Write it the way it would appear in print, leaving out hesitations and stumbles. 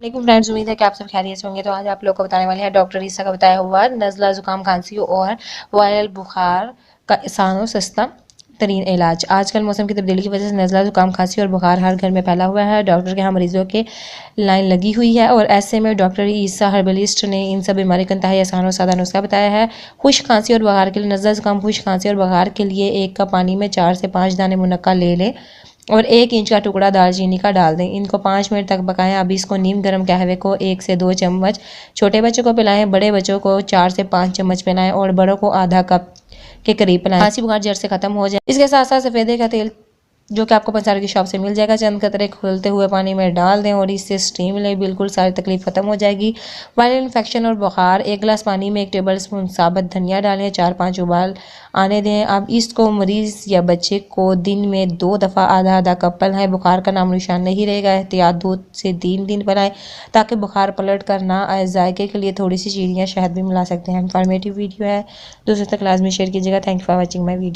लेकिन फ्रेंड्स उम्मीद है कि आप सब खैरियत से होंगे। तो आज आप लोग को बताने वाले हैं डॉक्टर ईसा का बताया हुआ नज़ला ज़ुकाम खांसी और वायरल बुखार का आसान और सस्ता तरीन इलाज। आजकल मौसम की तब्दीली की वजह से नज़ला ज़ुकाम खांसी और बुखार हर घर में फैला हुआ है। डॉक्टर के यहाँ मरीजों के लाइन लगी हुई है और ऐसे में डॉक्टर ईसा हर्बलिस्ट ने इन सब बीमारी का इंतहाई आसान और सादा नुस्खा बताया है। खुश्क खांसी और बुखार के लिए नज़ला ज़ुकाम खुश्क खांसी और बुखार के लिए 1 कप पानी में 4 से 5 दाने मुनक्का ले लें और 1 इंच का टुकड़ा दालचीनी का डाल दें। इनको 5 मिनट तक पकाएं। अब इसको नीम गर्म कहवे को 1 से 2 चम्मच छोटे बच्चों को पिलाएं, बड़े बच्चों को 4 से 5 चम्मच पिलाएं और बड़ों को आधा कप के करीब पिलाएं। खांसी बुखार जड़ से खत्म हो जाए। इसके साथ साथ सफ़ेदे का तेल जो कि आपको पंसार की शॉप से मिल जाएगा, चंद कतरे खौलते हुए पानी में डाल दें और इससे स्टीम लें। बिल्कुल सारी तकलीफ खत्म हो जाएगी। वायरल इन्फेक्शन और बुखार 1 गिलास पानी में 1 टेबलस्पून साबुत धनिया डालें, 4-5 उबाल आने दें। अब इसको मरीज या बच्चे को दिन में 2 दफ़ा आधा आधा कप पिलाएं। बुखार का नाम निशान नहीं रहेगा। एहतियात 2 से 3 दिन पिलाएं ताकि बुखार पलट कर ना आए। जायके के लिए थोड़ी सी चीनी या शहद भी मिला सकते हैं। इंफॉर्मेटिव वीडियो है, दूसरों तक लाजमी शेयर कीजिएगा। Thank you for watching my video.